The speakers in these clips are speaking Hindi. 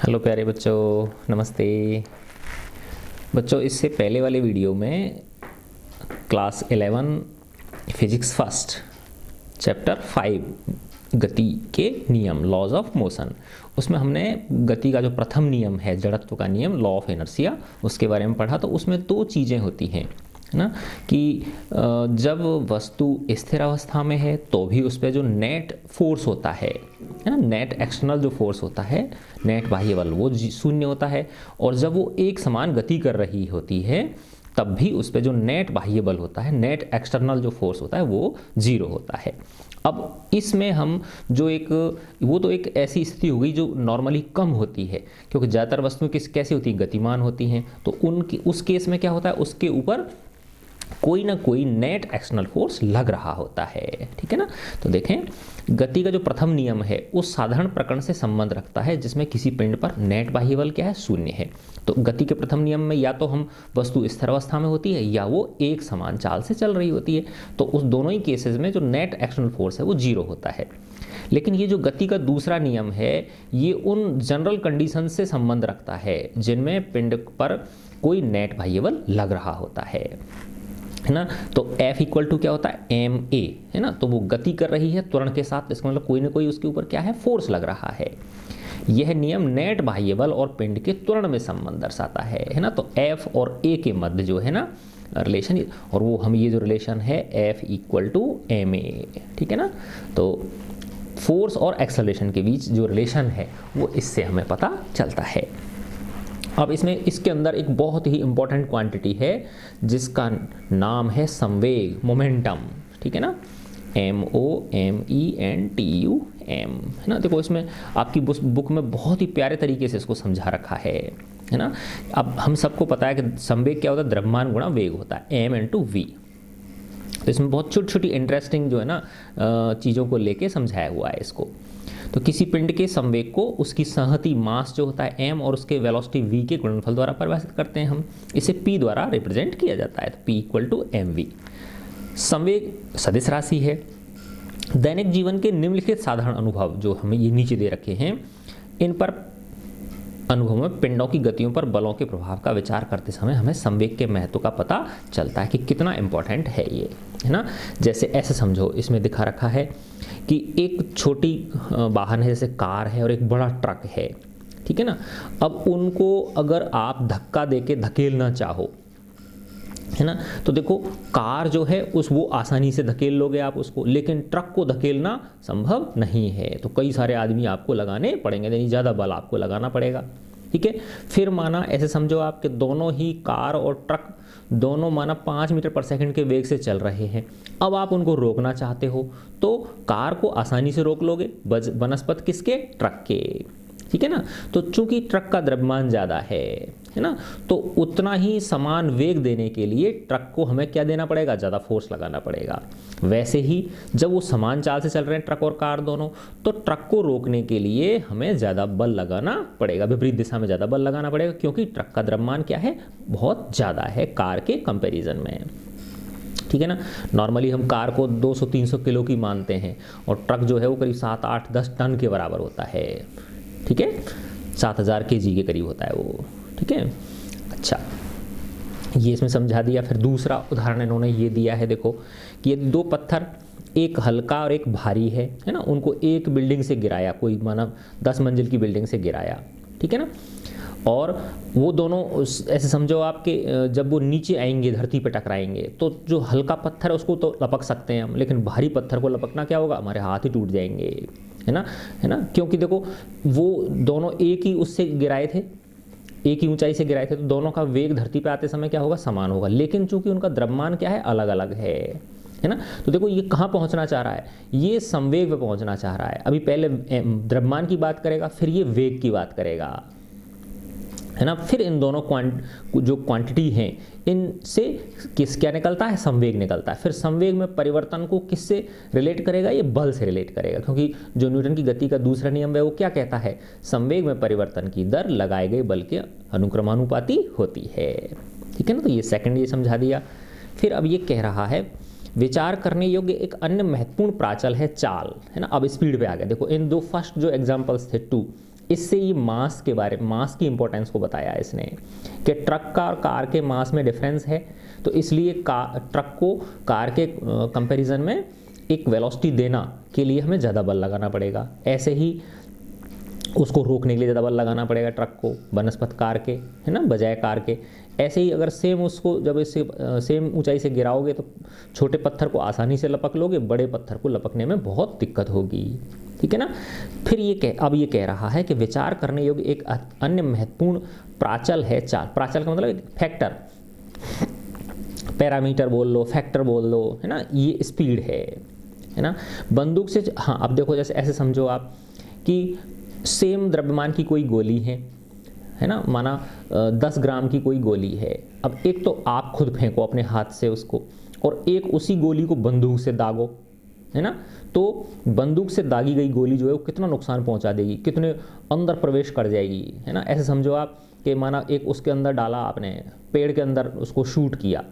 हेलो प्यारे बच्चों, नमस्ते। बच्चों, इससे पहले वाले वीडियो में क्लास 11 फिजिक्स फर्स्ट चैप्टर 5 गति के नियम, लॉज ऑफ मोशन, उसमें हमने गति का जो प्रथम नियम है, जड़त्व का नियम, लॉ ऑफ इनर्शिया, उसके बारे में पढ़ा। तो उसमें दो चीज़ें होती हैं ना कि जब वस्तु स्थिर अवस्था में है तो भी उस पर जो नेट फोर्स होता है ना, नेट एक्सटर्नल जो फोर्स होता है, नेट बाह्य बल, वो शून्य होता है। और जब वो एक समान गति कर रही होती है तब भी उस पर जो नेट बाह्य बल होता है, नेट एक्सटर्नल जो फोर्स होता है, वो जीरो होता है। अब इसमें हम जो वो तो एक ऐसी स्थिति हो गई जो नॉर्मली कम होती है, क्योंकि ज़्यादातर वस्तुएं कैसी होती हैं, गतिमान होती हैं। तो उस केस में क्या होता है, उसके ऊपर कोई ना कोई नेट एक्सटर्नल फोर्स लग रहा होता है, ठीक है ना। तो देखें, गति का जो प्रथम नियम है उस साधारण प्रकरण से संबंध रखता है जिसमें किसी पिंड पर नेट बाह्य बल क्या है, शून्य है। तो गति के प्रथम नियम में या तो हम वस्तु स्थिर अवस्था में होती है या वो एक समान चाल से चल रही होती है। तो उस दोनों ही केसेस में जो नेट एक्सटर्नल फोर्स है वो जीरो होता है। लेकिन ये जो गति का दूसरा नियम है, ये उन जनरल कंडीशन से संबंध रखता है जिनमें पिंड पर कोई नेट बाह्य बल लग रहा होता है ना। तो F इक्वल टू क्या होता है, ma, है ना। तो वो गति कर रही है त्वरण के साथ, इसका मतलब कोई ना कोई उसके ऊपर क्या है, फोर्स लग रहा है। यह नियम नेट बाह्य बल और पिंड के त्वरण में संबंध दर्शाता है ना। तो F और A के मध्य जो है ना रिलेशन, और वो हम ये जो रिलेशन है F इक्वल टू ma, ठीक है ना। तो फोर्स और एक्सेलरेशन के बीच जो रिलेशन है वो इससे हमें पता चलता है। अब इसके अंदर एक बहुत ही इंपॉर्टेंट क्वांटिटी है जिसका नाम है संवेग, मोमेंटम, ठीक है ना, MOMENTUM, है ना। देखो, इसमें आपकी बुक में बहुत ही प्यारे तरीके से इसको समझा रखा है ना। अब हम सबको पता है कि संवेग क्या होता है, द्रव्यमान गुणा वेग होता है, M × V। तो इसमें बहुत छोटी छोटी इंटरेस्टिंग जो है ना चीज़ों को लेके समझाया हुआ है इसको। तो किसी पिंड के संवेग को उसकी संहति मास जो होता है m और उसके वेलोसिटी v के गुणनफल द्वारा परिभाषित करते हैं हम। इसे p द्वारा रिप्रेजेंट किया जाता है। तो p इक्वल टू mv। संवेग सदिश राशि है। दैनिक जीवन के निम्नलिखित साधारण अनुभव जो हमें ये नीचे दे रखे हैं, इन पर अनुभव में पिंडों की गतियों पर बलों के प्रभाव का विचार करते समय हमें संवेग के महत्व का पता चलता है कि कितना इंपॉर्टेंट है ये, है ना। जैसे ऐसे समझो, इसमें दिखा रखा है कि एक छोटी वाहन है, जैसे कार है, और एक बड़ा ट्रक है, ठीक है ना। अब उनको अगर आप धक्का देके धकेलना चाहो, है ना, तो देखो कार जो है वो आसानी से धकेल लोगे आप उसको, लेकिन ट्रक को धकेलना संभव नहीं है। तो कई सारे आदमी आपको लगाने पड़ेंगे, यानी ज़्यादा बल आपको लगाना पड़ेगा, ठीक है। फिर माना ऐसे समझो आप कि दोनों ही कार और ट्रक दोनों माना 5 मीटर पर सेकंड के वेग से चल रहे हैं। अब आप उनको रोकना चाहते हो तो कार को आसानी से रोक लोगे बनस्पत किसके, ट्रक के, ठीक है ना। तो चूंकि ट्रक का द्रव्यमान ज़्यादा है ना, तो उतना ही समान वेग देने के लिए ट्रक को हमें क्या देना पड़ेगा, ज़्यादा फोर्स लगाना पड़ेगा। वैसे ही जब वो समान चाल से चल रहे हैं ट्रक और कार दोनों, तो ट्रक को रोकने के लिए हमें ज़्यादा बल लगाना पड़ेगा, विपरीत दिशा में ज़्यादा बल लगाना पड़ेगा, क्योंकि ट्रक का द्रव्यमान क्या है, बहुत ज़्यादा है कार के कंपेरिजन में, ठीक है ना। नॉर्मली हम कार को 200-300 किलो की मानते हैं और ट्रक जो है वो करीब 7-8-10 टन के बराबर होता है, ठीक है, 7000 kg के करीब होता है वो, ठीक है। अच्छा, ये इसमें समझा दिया। फिर दूसरा उदाहरण इन्होंने ये दिया है, देखो कि यदि दो पत्थर, एक हल्का और एक भारी है ना, उनको एक बिल्डिंग से गिराया, कोई माना 10 मंजिल की बिल्डिंग से गिराया, ठीक है ना, और वो दोनों ऐसे समझो आपके जब वो नीचे आएंगे, धरती पे टकराएंगे, तो जो हल्का पत्थर है उसको तो लपक सकते हैं हम, लेकिन भारी पत्थर को लपकना क्या होगा, हमारे हाथ ही टूट जाएंगे, है ना, क्योंकि देखो वो दोनों एक ही उससे गिराए थे, एक ही ऊंचाई से गिराए थे, तो दोनों का वेग धरती पे आते समय क्या होगा, समान होगा, लेकिन चूंकि उनका द्रव्यमान क्या है, अलग अलग है ना। तो देखो ये कहाँ पहुंचना चाह रहा है, ये संवेग पे पहुंचना चाह रहा है। अभी पहले द्रव्यमान की बात करेगा, फिर ये वेग की बात करेगा, है ना। फिर इन दोनों जो क्वांटिटी हैं इनसे क्या निकलता है, संवेग निकलता है। फिर संवेग में परिवर्तन को किससे रिलेट करेगा, ये बल से रिलेट करेगा, क्योंकि जो न्यूटन की गति का दूसरा नियम है वो क्या कहता है, संवेग में परिवर्तन की दर लगाए गए बल के अनुक्रमानुपाती होती है, ठीक है ना। तो ये सेकंड ये समझा दिया। फिर अब ये कह रहा है, विचार करने योग्य एक अन्य महत्वपूर्ण प्राचल है चाल, है ना। अब स्पीड पे आ गया। देखो इन दो फर्स्ट जो एग्जाम्पल्स थे 2, इससे ये मास के बारे में, मास की इंपॉर्टेंस को बताया इसने कि ट्रक का और कार के मास में डिफरेंस है, तो इसलिए ट्रक को कार के कंपैरिजन में एक वेलोसिटी देना के लिए हमें ज़्यादा बल लगाना पड़ेगा। ऐसे ही उसको रोकने के लिए ज़्यादा बल लगाना पड़ेगा ट्रक को बनस्पत कार के, है ना, बजाय कार के। ऐसे ही अगर सेम उसको जब इससे सेम ऊंचाई से गिराओगे तो छोटे पत्थर को आसानी से लपक लोगे, बड़े पत्थर को लपकने में बहुत दिक्कत होगी, ठीक है ना। फिर अब ये कह रहा है कि विचार करने योग्य एक अन्य महत्वपूर्ण प्राचल है चाल। प्राचल का मतलब एक फैक्टर, पैरामीटर बोल लो, फैक्टर बोल लो, है ना, ये स्पीड है ना। बंदूक से, हाँ अब देखो जैसे ऐसे समझो आप कि सेम द्रव्यमान की कोई गोली है ना, माना 10 ग्राम की कोई गोली है। अब एक तो आप खुद फेंको अपने हाथ से उसको, और एक उसी गोली को बंदूक से दागो, है ना, तो बंदूक से दागी गई गोली जो है वो कितना नुकसान पहुंचा देगी, कितने अंदर प्रवेश कर जाएगी, है ना। ऐसे समझो आप कि माना एक उसके अंदर डाला आपने, पेड़ के अंदर उसको शूट किया,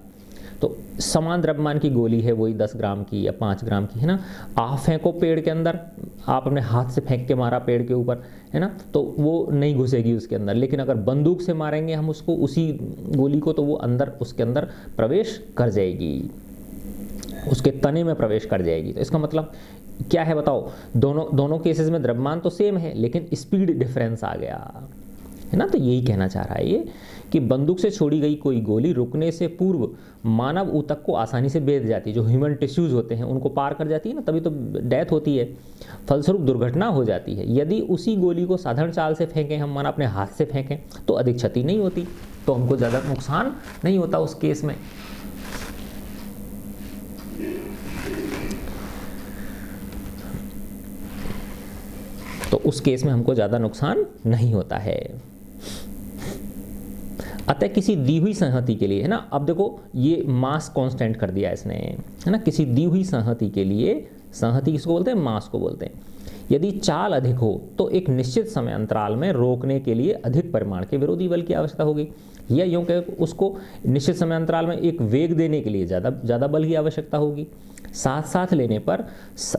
तो समान द्रव्यमान की गोली है वही 10 ग्राम की या 5 ग्राम की, है ना। आप फेंको पेड़ के अंदर, आप अपने हाथ से फेंक के मारा पेड़ के ऊपर, है ना, तो वो नहीं घुसेगी उसके अंदर। लेकिन अगर बंदूक से मारेंगे हम उसको, उसी गोली को, तो वो अंदर उसके अंदर प्रवेश कर जाएगी, उसके तने में प्रवेश कर जाएगी। तो इसका मतलब क्या है बताओ, दोनों केसेस में द्रव्यमान तो सेम है लेकिन स्पीड डिफरेंस आ गया, है ना। तो यही कहना चाह रहा है ये कि बंदूक से छोड़ी गई कोई गोली रुकने से पूर्व मानव ऊतक को आसानी से भेद जाती है, जो ह्यूमन टिश्यूज होते हैं उनको पार कर जाती है ना, तभी तो डेथ होती है, फलस्वरूप दुर्घटना हो जाती है। यदि उसी गोली को साधारण चाल से फेंकें हम, माना अपने हाथ से फेंकें, तो अधिक क्षति नहीं होती, तो हमको ज़्यादा नुकसान नहीं होता उस केस में। तो उस केस में हमको ज़्यादा नुकसान नहीं होता है। अतः किसी दी हुई संहति के लिए, है ना, अब देखो ये मास कांस्टेंट कर दिया इसने, है ना, किसी दी हुई संहति के लिए, संहति किसको बोलते हैं, मास को बोलते हैं। यदि चाल अधिक हो तो एक निश्चित समय अंतराल में रोकने के लिए अधिक परिमाण के विरोधी बल की आवश्यकता होगी, या यूँ कि उसको निश्चित समय अंतराल में एक वेग देने के लिए ज़्यादा बल की आवश्यकता होगी। साथ साथ लेने पर,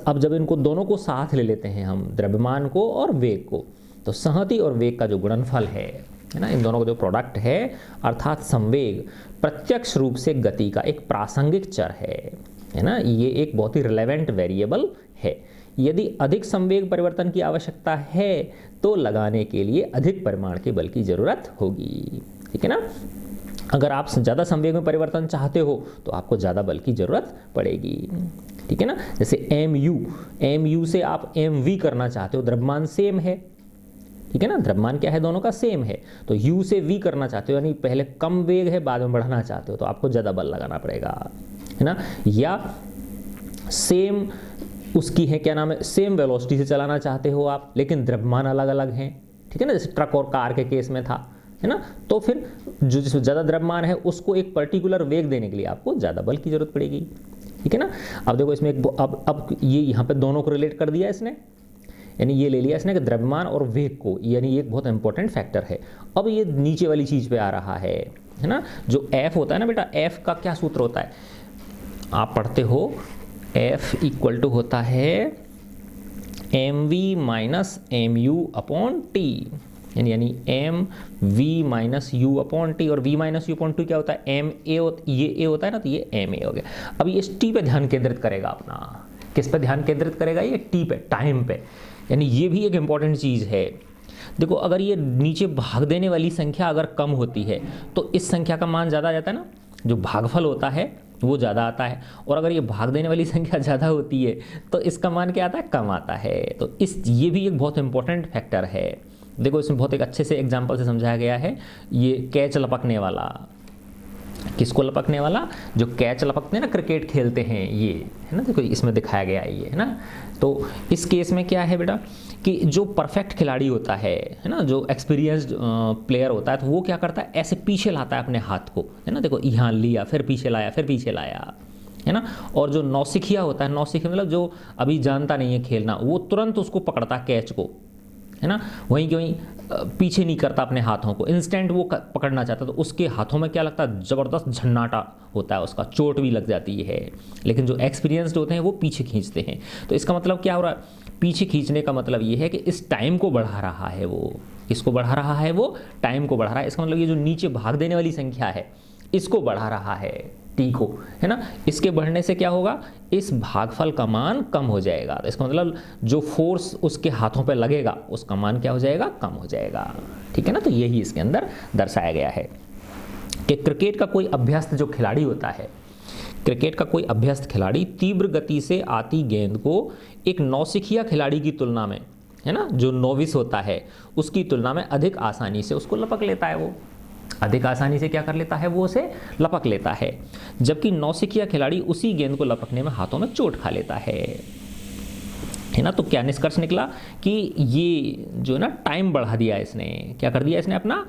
अब जब इनको दोनों को साथ ले लेते हैं हम, द्रव्यमान को और वेग को, तो संहति और वेग का जो गुणनफल है ना, इन दोनों का जो प्रोडक्ट है, अर्थात संवेग, प्रत्यक्ष रूप से गति का एक प्रासंगिक चर है ना, ये एक बहुत ही रिलेवेंट वेरिएबल है। यदि अधिक संवेग परिवर्तन की आवश्यकता है तो लगाने के लिए अधिक परिमाण के बल की जरूरत होगी, ठीक है ना। अगर आप ज़्यादा संवेग में परिवर्तन चाहते हो तो आपको ज़्यादा बल की जरूरत पड़ेगी, ठीक है ना। जैसे एम से आप एम करना चाहते हो, द्रव्यमान सेम है, ठीक है ना, द्रव्यमान क्या है, दोनों का सेम है। तो u से v करना चाहते हो, यानी पहले कम वेग है बाद में बढ़ाना चाहते हो, तो आपको ज़्यादा बल लगाना पड़ेगा, है ना। या सेम उसकी है, क्या नाम है, सेम वेलोसिटी से चलाना चाहते हो आप, लेकिन द्रव्यमान अलग अलग हैं, ठीक है ना, जैसे ट्रक और कार के केस में था, है ना। तो फिर जो जिसमें ज़्यादा द्रव्यमान है उसको एक पर्टिकुलर वेग देने के लिए आपको ज़्यादा बल की जरूरत पड़ेगी, ठीक है ना। अब देखो इसमें एक अब ये यहाँ पे दोनों को रिलेट कर दिया इसने, यानी ये ले लिया इसने कि द्रव्यमान और वेग को, यानी ये एक बहुत इंपॉर्टेंट फैक्टर है। अब ये नीचे वाली चीज़ पे आ रहा है ना, जो F होता है ना बेटा, F का क्या सूत्र होता है, आप पढ़ते हो, F इक्वल टू होता है mv minus mu upon T, यानी mv minus u upon T, और v minus u upon T क्या होता है, ये a होता है ना, तो ये ma हो गया। अब ये इस t पे ध्यान केंद्रित करेगा अपना, किस पे ध्यान केंद्रित करेगा, ये t पे, टाइम पे, यानी ये भी एक इंपॉर्टेंट चीज़ है। देखो अगर ये नीचे भाग देने वाली संख्या अगर कम होती है तो इस संख्या का मान ज़्यादा आ जाता है ना, जो भागफल होता है वो ज़्यादा आता है, और अगर ये भाग देने वाली संख्या ज़्यादा होती है तो इसका मान क्या आता है, कम आता है। तो ये भी एक बहुत इंपॉर्टेंट फैक्टर है। देखो इसमें बहुत एक अच्छे से एग्जाम्पल से समझाया गया है, ये कैच लपकने वाला, किसको लपकने वाला, जो कैच लपकते हैं ना, क्रिकेट खेलते हैं ये, है ना, देखो इसमें दिखाया गया है ये, है ना। तो इस केस में क्या है बेटा कि जो परफेक्ट खिलाड़ी होता है ना, जो एक्सपीरियंस्ड प्लेयर होता है, तो वो क्या करता है, ऐसे पीछे लाता है अपने हाथ को, है ना, देखो यहाँ लिया, फिर पीछे लाया, फिर पीछे लाया, है ना। और जो नौसिखिया होता है, नौसिखिया मतलब जो अभी जानता नहीं है खेलना, वो तुरंत उसको पकड़ता है कैच को, है ना, वहीं के वहीं पीछे नहीं करता अपने हाथों को, इंस्टेंट वो पकड़ना चाहता, तो उसके हाथों में क्या लगता है, ज़बरदस्त झन्नाटा होता है, उसका चोट भी लग जाती है। लेकिन जो एक्सपीरियंस्ड होते हैं वो पीछे खींचते हैं। तो इसका मतलब क्या हो रहा है, पीछे खींचने का मतलब ये है कि इस टाइम को बढ़ा रहा है वो, किसको बढ़ा रहा है, वो टाइम को बढ़ा रहा है। इसका मतलब ये जो नीचे भाग देने वाली संख्या है इसको बढ़ा रहा है, टी को, है ना। इसके बढ़ने से क्या होगा, इस भागफल का मान कम हो जाएगा। तो इसका मतलब जो फोर्स उसके हाथों पे लगेगा उसका मान क्या हो जाएगा, कम हो जाएगा। ठीक है ना। तो यही इसके अंदर दर्शाया गया है कि क्रिकेट का कोई अभ्यस्त जो खिलाड़ी होता है, क्रिकेट का कोई अभ्यस्त खिलाड़ी तीव्र गति से आती गेंद को एक नौसिखिया खिलाड़ी की तुलना में, है ना, जो नोविस होता है उसकी तुलना में अधिक आसानी से उसको लपक लेता है। वो अधिक आसानी से क्या कर लेता है, वो उसे लपक लेता है, जबकि नौसिखिया खिलाड़ी उसी गेंद को लपकने में हाथों में चोट खा लेता है ना। तो क्या निष्कर्ष निकला कि ये जो है ना टाइम बढ़ा दिया इसने, क्या कर दिया इसने, अपना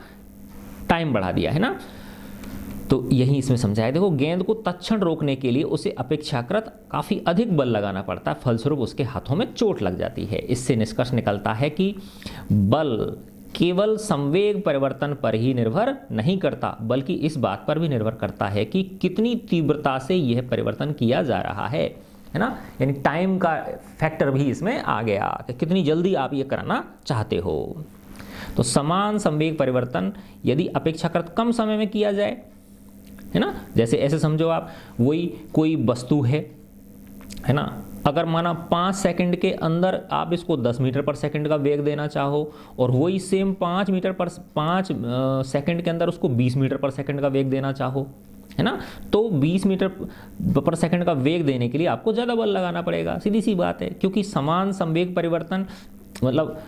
टाइम बढ़ा दिया, है ना। तो यही इसमें समझाया। देखो, गेंद को तत्क्षण रोकने के लिए उसे अपेक्षाकृत काफ़ी अधिक बल लगाना पड़ता है, फलस्वरूप उसके हाथों में चोट लग जाती है। इससे निष्कर्ष निकलता है कि बल केवल संवेग परिवर्तन पर ही निर्भर नहीं करता, बल्कि इस बात पर भी निर्भर करता है कि कितनी तीव्रता से यह परिवर्तन किया जा रहा है ना। यानी टाइम का फैक्टर भी इसमें आ गया कि कितनी जल्दी आप ये कराना चाहते हो। तो समान संवेग परिवर्तन यदि अपेक्षाकृत कम समय में किया जाए, है ना, जैसे ऐसे समझो आप, वही कोई वस्तु है ना, अगर माना 5 सेकंड के अंदर आप इसको 10 मीटर पर सेकंड का वेग देना चाहो और वही सेम 5 सेकंड के अंदर उसको 20 मीटर पर सेकंड का वेग देना चाहो, है ना, तो 20 मीटर पर सेकंड का वेग देने के लिए आपको ज़्यादा बल लगाना पड़ेगा, सीधी सी बात है। क्योंकि समान संवेग परिवर्तन मतलब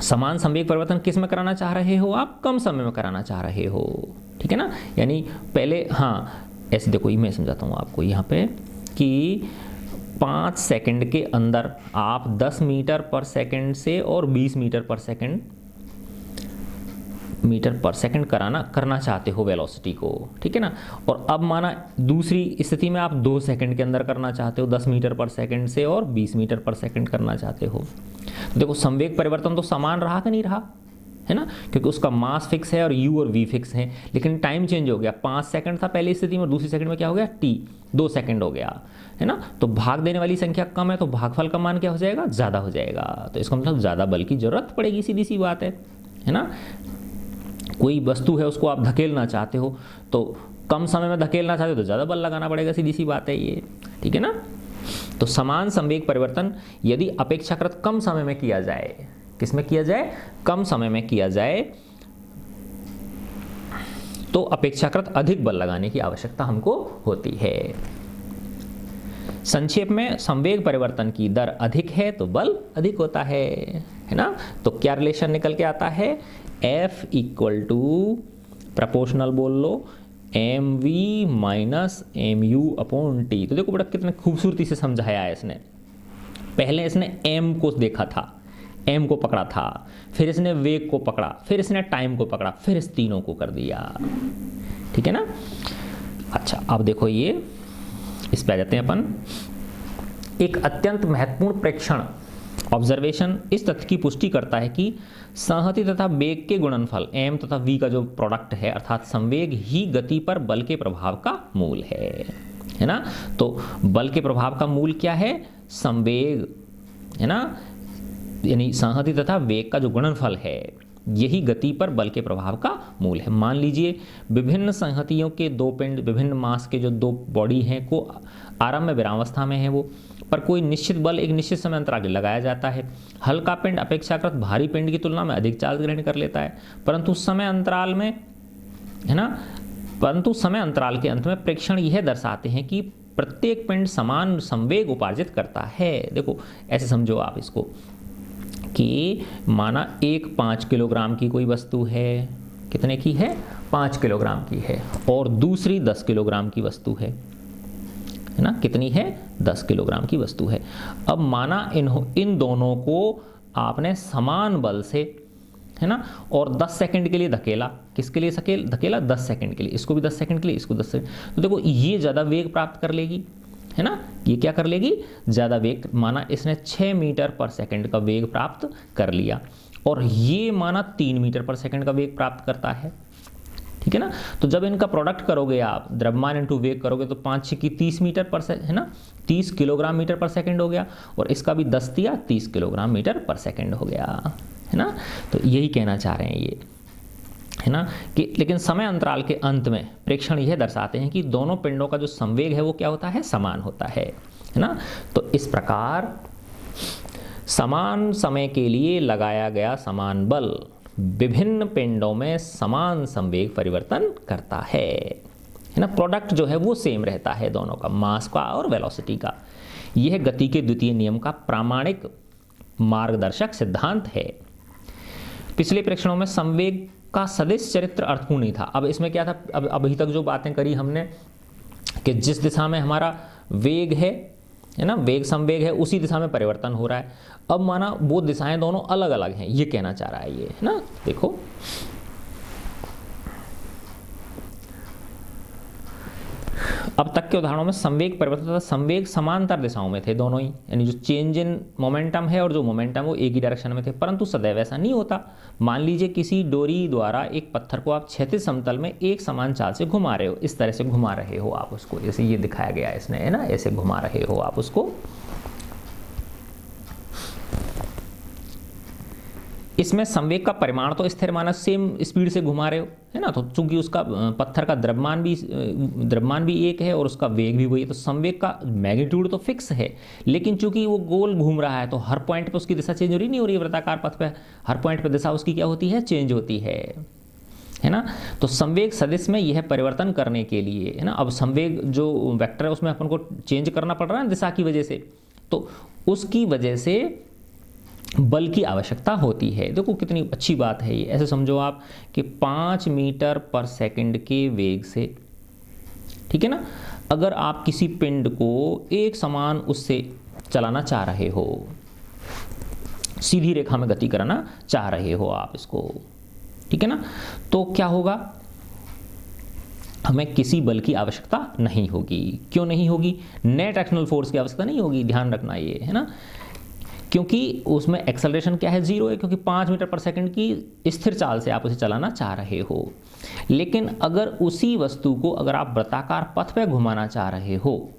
समान संवेग परिवर्तन किस में कराना चाह रहे हो आप, कम समय में कराना चाह रहे हो। ठीक है ना। यानी पहले, हाँ ऐसे देखो, मैं समझाता हूँ आपको यहाँ पे कि 5 सेकंड के अंदर आप 10 मीटर पर सेकंड से और 20 मीटर पर सेकंड करना चाहते हो वेलोसिटी को, ठीक है ना। और अब माना दूसरी स्थिति में आप 2 सेकंड के अंदर करना चाहते हो, 10 मीटर पर सेकंड से और 20 मीटर पर सेकंड करना चाहते हो। तो देखो, संवेग परिवर्तन तो समान रहा कि नहीं रहा, है ना, क्योंकि उसका मास फिक्स है और u और v फिक्स है, लेकिन टाइम चेंज हो गया। 5 सेकंड था पहली स्थिति में, दूसरी सेकंड में क्या हो गया, t 2 सेकंड हो गया, है ना। तो भाग देने वाली संख्या कम है तो भागफल का मान क्या हो जाएगा, ज़्यादा हो जाएगा। तो इसका मतलब ज़्यादा बल की जरूरत पड़ेगी, सीधी सी बात है ना। कोई वस्तु है उसको आप धकेलना चाहते हो तो कम समय में धकेलना चाहते हो तो ज़्यादा बल लगाना पड़ेगा, सीधी सी बात है ये, ठीक है ना। तो समान संवेग परिवर्तन यदि अपेक्षाकृत कम समय में किया जाए, किसमें किया जाए, कम समय में किया जाए, तो अपेक्षाकृत अधिक बल लगाने की आवश्यकता हमको होती है। संक्षेप में, संवेग परिवर्तन की दर अधिक है तो बल अधिक होता है ना। तो क्या रिलेशन निकल के आता है, F इक्वल टू प्रपोर्शनल बोल लो mv minus mu upon t। तो देखो बड़ा कितने खूबसूरती से समझाया है इसने। पहले इसने m को देखा था, m को पकड़ा था, फिर इसने वेग को पकड़ा, फिर इसने टाइम को पकड़ा, फिर इस तीनों को कर दिया, ठीक है ना। अच्छा, अब देखो ये इस पे आ जाते हैं अपन। एक अत्यंत महत्वपूर्ण प्रेक्षण ऑब्जर्वेशन इस तथ्य की पुष्टि करता है कि संहति तथा वेग के गुणनफल m तथा v का जो प्रोडक्ट है, अर्थात संवेग ही गति पर बल के प्रभाव का मूल है ना। तो बल के प्रभाव का मूल क्या है, संवेग, है ना, यानी संहति तथा वेग का जो गुणनफल है यही गति पर बल के प्रभाव का मूल है। मान लीजिए विभिन्न संहतियों के दो पिंड, विभिन्न मास के जो दो बॉडी हैं को आरंभ में विरामावस्था में है वो, पर कोई निश्चित बल एक निश्चित समय अंतराल लगाया जाता है। हल्का पिंड अपेक्षाकृत भारी पिंड की तुलना में अधिक चार्ज ग्रहण कर लेता है, परंतु समय अंतराल में, है ना, परंतु समय अंतराल के अंत में प्रेक्षण यह दर्शाते हैं कि प्रत्येक पिंड समान संवेग उपार्जित करता है। देखो ऐसे समझो आप इसको कि माना एक 5 किलोग्राम की कोई वस्तु है, कितने की है, 5 किलोग्राम की है, और दूसरी 10 किलोग्राम की वस्तु है ना, कितनी है, 10 किलोग्राम की वस्तु है। अब माना इन दोनों को आपने समान बल से, है ना, और 10 सेकंड के लिए धकेला। किसके लिए धकेला, 10 सेकंड के लिए, इसको भी 10 सेकंड के लिए, इसको 10 सेकंड। तो देखो ये ज़्यादा वेग प्राप्त कर लेगी, है ना, ये क्या कर लेगी, ज़्यादा वेग। माना इसने 6 मीटर पर सेकंड का वेग प्राप्त कर लिया और ये माना 3 मीटर पर सेकंड का वेग प्राप्त करता है, ठीक है ना। तो जब इनका प्रोडक्ट करोगे आप, द्रव्यमान इंटू वेग करोगे, तो 5 6 की 30 मीटर पर सेकंड, है ना, 30 किलोग्राम मीटर पर सेकंड हो गया, और इसका भी 10 दिया 30 किलोग्राम मीटर पर सेकंड हो गया, है ना। तो यही कहना चाह रहे हैं ये, है ना, कि लेकिन समय अंतराल के अंत में प्रेक्षण यह दर्शाते हैं कि दोनों पिंडों का जो संवेग है वो क्या होता है, समान होता है ना। तो इस प्रकार समान समय के लिए लगाया गया समान बल विभिन्न पिंडों में समान संवेग परिवर्तन करता है ना। प्रोडक्ट जो है वो सेम रहता है दोनों का, मास का और वेलोसिटी का। यह गति के द्वितीय नियम का प्रामाणिक मार्गदर्शक सिद्धांत है। पिछले प्रेक्षणों में संवेग का सदिश चरित्र अर्थपूर्ण नहीं था। अब इसमें क्या था, अब अभी तक जो बातें करी हमने कि जिस दिशा में हमारा वेग है ना, वेग संवेग है, उसी दिशा में परिवर्तन हो रहा है। अब माना वो दिशाएं दोनों अलग अलग हैं, ये कहना चाह रहा है ये, है ना। देखो अब तक के उदाहरणों में संवेग परिवर्तन तथा संवेग समांतर दिशाओं में थे दोनों ही, यानी जो चेंज इन मोमेंटम है और जो मोमेंटम वो एक ही डायरेक्शन में थे, परंतु सदैव ऐसा नहीं होता। मान लीजिए किसी डोरी द्वारा एक पत्थर को आप क्षैतिज समतल में एक समान चाल से घुमा रहे हो, इस तरह से घुमा रहे हो आप उसको, जैसे ये दिखाया गया है इसने, है ना, ऐसे घुमा रहे हो आप उसको। इसमें संवेग का परिमाण तो स्थिर माना, सेम स्पीड से घुमा रहे हो, है ना। तो चूंकि उसका पत्थर का द्रव्यमान भी एक है और उसका वेग भी वही है, तो संवेग का मैग्नीट्यूड तो फिक्स है, लेकिन चूंकि वो गोल घूम रहा है तो हर पॉइंट पे उसकी दिशा चेंज हो रही नहीं हो रही है, वृत्ताकार पथ पे हर पॉइंट पे दिशा उसकी क्या होती है, चेंज होती है ना। तो संवेग सदिश में यह परिवर्तन करने के लिए, है ना, अब संवेग जो वेक्टर है उसमें अपन को चेंज करना पड़ रहा है दिशा की वजह से, तो उसकी वजह से बल की आवश्यकता होती है। देखो कितनी अच्छी बात है ये, ऐसे समझो आप कि 5 मीटर पर सेकंड के वेग से, ठीक है ना, अगर आप किसी पिंड को एक समान उससे चलाना चाह रहे हो, सीधी रेखा में गति कराना चाह रहे हो आप इसको, ठीक है ना, तो क्या होगा, हमें किसी बल की आवश्यकता नहीं होगी। क्यों नहीं होगी, नेट एक्शनल फोर्स की आवश्यकता नहीं होगी, ध्यान रखना ये, है ना, क्योंकि उसमें एक्सेलरेशन क्या है, 0 है, क्योंकि 5 मीटर पर सेकंड की स्थिर चाल से आप उसे चलाना चाह रहे हो। लेकिन अगर उसी वस्तु को अगर आप वृत्ताकार पथ पे घुमाना चाह रहे हो,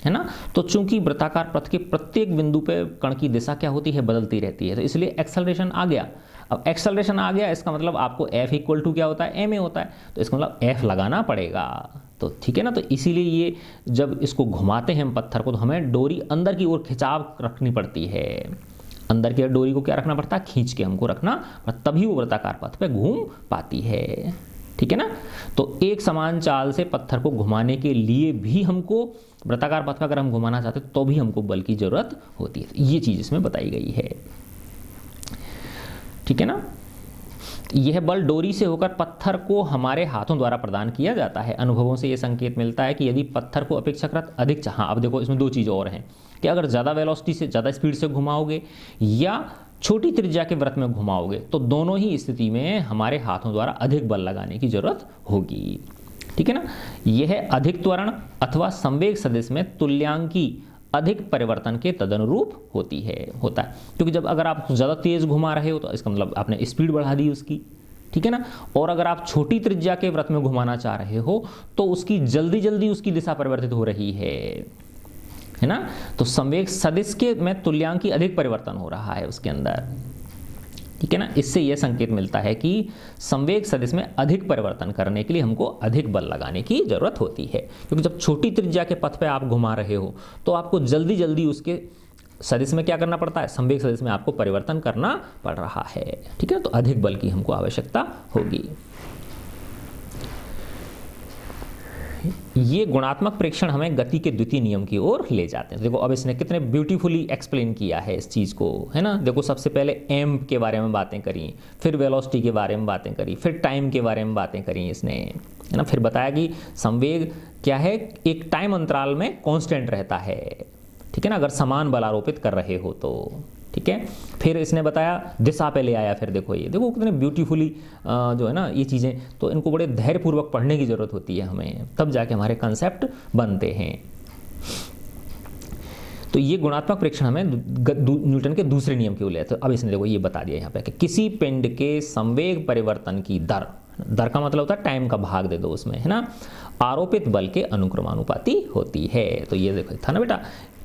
है ना, तो चूंकि वृत्ताकार पथ के प्रत्येक बिंदु पे कण की दिशा क्या होती है, बदलती रहती है, तो इसलिए एक्सेलरेशन आ गया। अब एक्सेलरेशन आ गया, इसका मतलब आपको F इक्वल टू क्या होता है, ma होता है, तो इसका मतलब F लगाना पड़ेगा, तो ठीक है ना। तो इसीलिए ये जब इसको घुमाते हैं हम पत्थर को, तो हमें डोरी अंदर की ओर खिंचाव रखनी पड़ती है, अंदर की डोरी को क्या रखना पड़ता है, खींच के हमको रखना, तभी वो वृत्ताकार पथ पे घूम पाती है, ठीक है ना। तो एक समान चाल से पत्थर को घुमाने के लिए भी हमको वृत्ताकार पथ पे अगर हम घुमाना चाहते तो भी हमको बल की जरूरत होती है। ये चीज इसमें बताई गई है, ठीक है ना। यह बल डोरी से होकर पत्थर को हमारे हाथों द्वारा प्रदान किया जाता है। अनुभवों से यह संकेत मिलता है कि यदि पत्थर को अपेक्षाकृत अधिक, हाँ अब देखो इसमें 2 चीज़ और हैं कि अगर ज़्यादा वेलोसिटी से, ज़्यादा स्पीड से घुमाओगे या छोटी त्रिज्या के वृत्त में घुमाओगे, तो दोनों ही स्थिति में हमारे हाथों द्वारा अधिक बल लगाने की जरूरत होगी, ठीक है ना। यह अधिक त्वरण अथवा संवेग सदिश में तुल्यांकी अधिक परिवर्तन के तदनुरूप होता है, क्योंकि जब अगर आप ज़्यादा तेज़ घुमा रहे हो तो इसका मतलब आपने स्पीड बढ़ा दी उसकी, ठीक है ना, और अगर आप छोटी त्रिज्या के वृत्त में घुमाना चाह रहे हो तो उसकी जल्दी जल्दी उसकी दिशा परिवर्तित हो रही है ना। तो संवेग सदिश के में तुल्यांकी अधिक परिवर्तन हो रहा है उसके अंदर, ठीक है ना। इससे यह संकेत मिलता है कि संवेग सदिश में अधिक परिवर्तन करने के लिए हमको अधिक बल लगाने की जरूरत होती है, क्योंकि जब छोटी त्रिज्या के पथ पे आप घुमा रहे हो तो आपको जल्दी जल्दी उसके सदिश में क्या करना पड़ता है, संवेग सदिश में आपको परिवर्तन करना पड़ रहा है, ठीक है। तो अधिक बल की हमको आवश्यकता होगी। ये गुणात्मक प्रेक्षण हमें गति के द्वितीय नियम की ओर ले जाते हैं। देखो अब इसने कितने ब्यूटीफुली एक्सप्लेन किया है इस चीज़ को, है ना। देखो सबसे पहले एम के बारे में बातें करी, फिर वेलोसिटी के बारे में बातें करी, फिर टाइम के बारे में बातें करी इसने, है ना। फिर बताया कि संवेग क्या है, एक टाइम अंतराल में कांस्टेंट रहता है, ठीक है ना, अगर समान बल आरोपित कर रहे हो तो, ठीक है। फिर इसने बताया दिशा पे ले आया, फिर देखो ये देखो कितने ब्यूटीफुली जो है ना ये चीज़ें, तो इनको बड़े धैर्यपूर्वक पढ़ने की ज़रूरत होती है हमें, तब जाके हमारे कंसेप्ट बनते हैं। तो ये गुणात्मक परीक्षण हमें न्यूटन के दूसरे नियम के लिए। तो अब इसने देखो ये बता दिया यहाँ पे कि किसी पिंड के संवेग परिवर्तन की दर का मतलब होता है टाइम का भाग दे दो उसमें, है ना, आरोपित बल के अनुक्रमानुपाती होती है। तो ये देखो था ना बेटा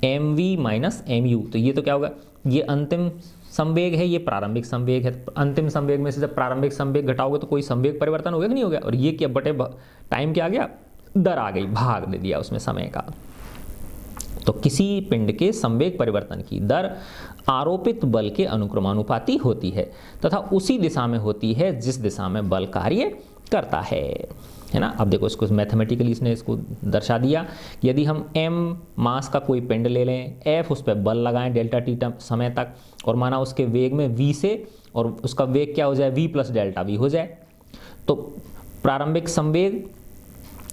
mv माइनस mu, तो ये तो क्या होगा, ये अंतिम संवेग है, ये प्रारंभिक संवेग है। अंतिम संवेग में से जब प्रारंभिक संवेग घटाओगे तो कोई संवेग परिवर्तन हो गया कि नहीं हो गया, और ये क्या बटे टाइम क्या आ गया, दर आ गई, भाग दे दिया उसमें समय का। तो किसी पिंड के संवेग परिवर्तन की दर आरोपित बल के अनुक्रमानुपाती होती है तथा उसी दिशा में होती है जिस दिशा में बल कार्य करता है ना। अब देखो इसको मैथमेटिकली इसने इसको दर्शा दिया। यदि हम m मास का कोई पिंड ले लें, f उस पर बल लगाएं डेल्टा टी समय तक, और माना उसके वेग में v से, और उसका वेग क्या हो जाए v प्लस डेल्टा v हो जाए, तो प्रारंभिक संवेग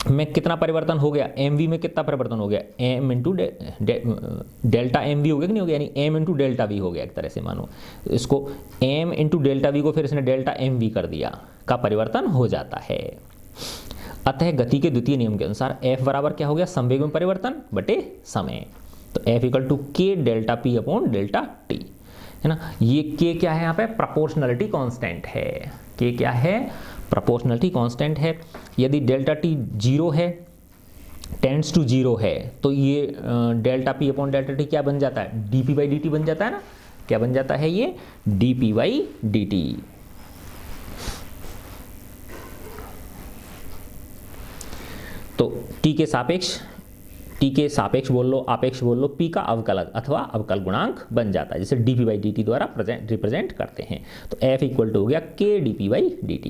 में कितना परिवर्तन हो गया, mv में कितना परिवर्तन हो गया, m इंटू डेल्टा mv हो गया कि नहीं हो गया, यानी m इंटू डेल्टा v हो गया। एक तरह से मानो इसको m इंटू डेल्टा v को फिर इसने डेल्टा mv कर दिया, का परिवर्तन हो जाता है। अतः गति के द्वितीय नियम के अनुसार f बराबर क्या हो गया, संवेग में परिवर्तन बटे समय। तो f equal to k delta p upon delta t, है ना। ये k क्या है यहाँ पे, प्रोपोर्शनलिटी कांस्टेंट है। k क्या है, प्रोपोर्शनलिटी कांस्टेंट है। यदि डेल्टा t 0 है, टेंड्स टू 0 है, तो ये delta p upon delta t क्या बन जाता है, dp बाई dt बन जाता है ना। क्या बन जाता है ये, dp बाई dt। तो t के सापेक्ष बोल लो, आपेक्ष बोल लो, p का अवकलक अथवा अवकल गुणांक बन जाता है, जिसे dp बाई dt द्वारा रिप्रेजेंट करते हैं। तो f इक्वल टू हो गया k dp बाई dt,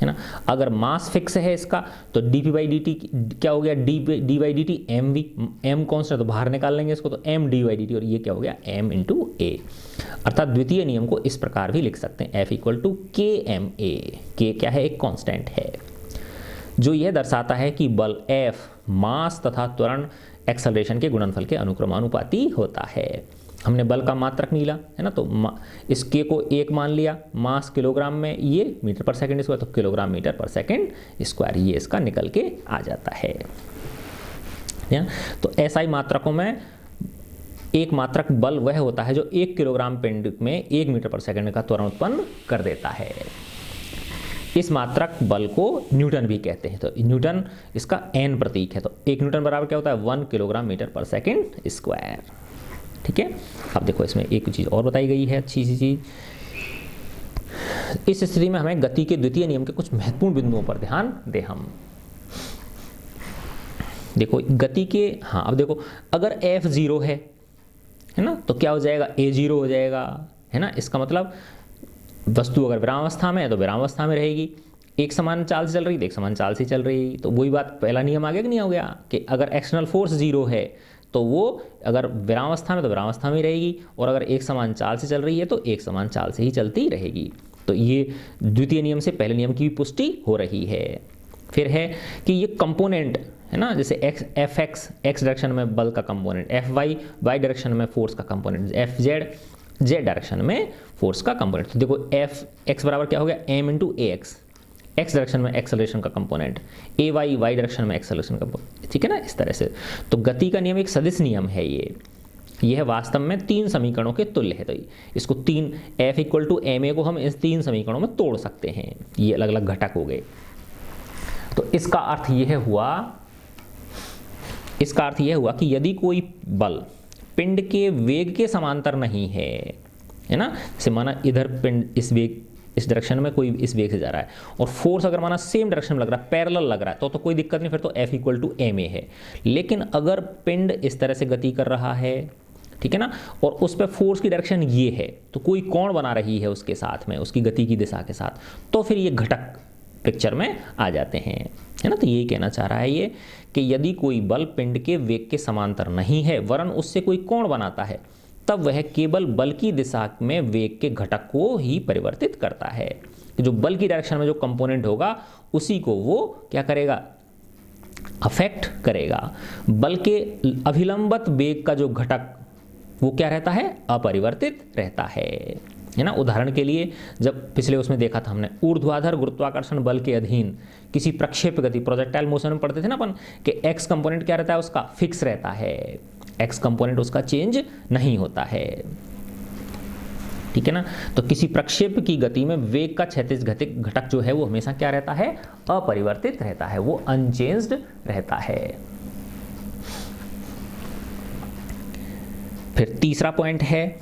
है ना। अगर मास फिक्स है इसका तो dp बाई dt क्या हो गया, d by dt mv, m constant तो बाहर निकाल लेंगे इसको, तो m d बाई dt, और ये क्या हो गया m इंटू a। अर्थात द्वितीय नियम को इस प्रकार भी लिख सकते हैं, f equal to k m a। k क्या है, एक कांस्टेंट है जो यह दर्शाता है कि बल F मास तथा त्वरण एक्सेलरेशन के गुणनफल के अनुक्रमानुपाती होता है। हमने बल का मात्रक नीला, है ना, तो इस k को 1 मान लिया, मास किलोग्राम में, ये मीटर पर सेकंड स्क्वायर, तो किलोग्राम मीटर पर सेकंड स्क्वायर, ये इसका निकल के आ जाता है। तो SI मात्रकों में एक मात्रक बल वह होता है जो 1 किलोग्राम पिंड में 1 मीटर पर सेकंड का त्वरण उत्पन्न कर देता है। इस मात्रक बल को न्यूटन भी कहते हैं। तो न्यूटन इसका n प्रतीक है। तो 1 न्यूटन बराबर क्या होता है, 1 किलोग्राम मीटर पर सेकंड स्क्वायर। ठीक है। अब देखो इसमें एक चीज़ और बताई गई है, अच्छी सी चीज़। इस स्थिति में हमें गति के द्वितीय नियम के कुछ महत्वपूर्ण बिंदुओं पर ध्यान दें हम। देखो गति के, हाँ अब देखो अगर F 0 है ना, तो क्या हो जाएगा, A 0 हो जाएगा, है ना। इसका मतलब वस्तु अगर विरामावस्था में है तो विरामावस्था में रहेगी, एक समान चाल से चल रही तो एक समान चाल से चल रही। तो वही बात, पहला नियम आ गया कि नहीं हो गया, कि अगर एक्सटर्नल फोर्स 0 है तो वो अगर विरामावस्था में तो विरामावस्था में रहेगी, और अगर एक समान चाल से चल रही है तो एक समान चाल से ही चलती रहेगी। तो ये द्वितीय नियम से पहले नियम की भी पुष्टि हो रही है। फिर है कि ये कंपोनेंट है ना, जैसे एफ एक्स डायरेक्शन में बल का कंपोनेंट, एफ वाई डायरेक्शन में फोर्स का कंपोनेंट, एफ जेड डायरेक्शन में फोर्स का कंपोनेंट। तो देखो एफ एक्स बराबर क्या हो गया, एम इंटू ए एक्स डायरेक्शन में एक्सेलरेशन का कंपोनेंट, ए वाई डायरेक्शन में एक्सेलरेशन का कंपोनेंट। ठीक है ना, इस तरह से। तो गति का नियम एक सदिश नियम है। यह वास्तव में 3 समीकरणों के तुल्य है। तो इसको 3 F equal to M A को हम इस 3 समीकरणों में तोड़ सकते हैं। ये अलग अलग घटक हो गए। तो इसका अर्थ यह हुआ कि यदि कोई बल पिंड के वेग के समांतर नहीं है ना, जैसे माना इधर पिंड इस डायरेक्शन में, कोई इस वेग से जा रहा है, और फोर्स अगर माना सेम डायरेक्शन में लग रहा है, पैरेलल लग रहा है, तो कोई दिक्कत नहीं, फिर तो F equal to M A है। लेकिन अगर पिंड इस तरह से गति कर रहा है, ठीक है ना, और उस पर फोर्स की डायरेक्शन ये है, तो कोई कोण बना रही है उसके साथ में, उसकी गति की दिशा के साथ, तो फिर ये घटक पिक्चर में आ जाते हैं, है ना। तो यही कहना चाह रहा है ये कि यदि कोई बल पिंड के वेग के समांतर नहीं है वरन उससे कोई कोण बनाता है, तब वह केवल बल की दिशा में वेग के घटक को ही परिवर्तित करता है। जो बल की डायरेक्शन में जो कंपोनेंट होगा उसी को वो क्या करेगा, अफेक्ट करेगा। बल के अभिलंबत वेग का जो घटक वो क्या रहता है, अपरिवर्तित रहता है ना। उदाहरण के लिए जब पिछले उसमें देखा था हमने, ऊर्ध्वाधर गुरुत्वाकर्षण बल के अधीन किसी प्रक्षेप गति, प्रोजेक्टाइल मोशन में पढ़ते थे ना अपन, कि एक्स कंपोनेंट क्या रहता है उसका, फिक्स रहता है। एक्स कंपोनेंट उसका चेंज नहीं होता है, ठीक है ना। तो किसी प्रक्षेप की गति में वेग का क्षैतिज घटक जो है वो हमेशा क्या रहता है, अपरिवर्तित रहता है, वो अनचेंज्ड रहता है। फिर तीसरा पॉइंट है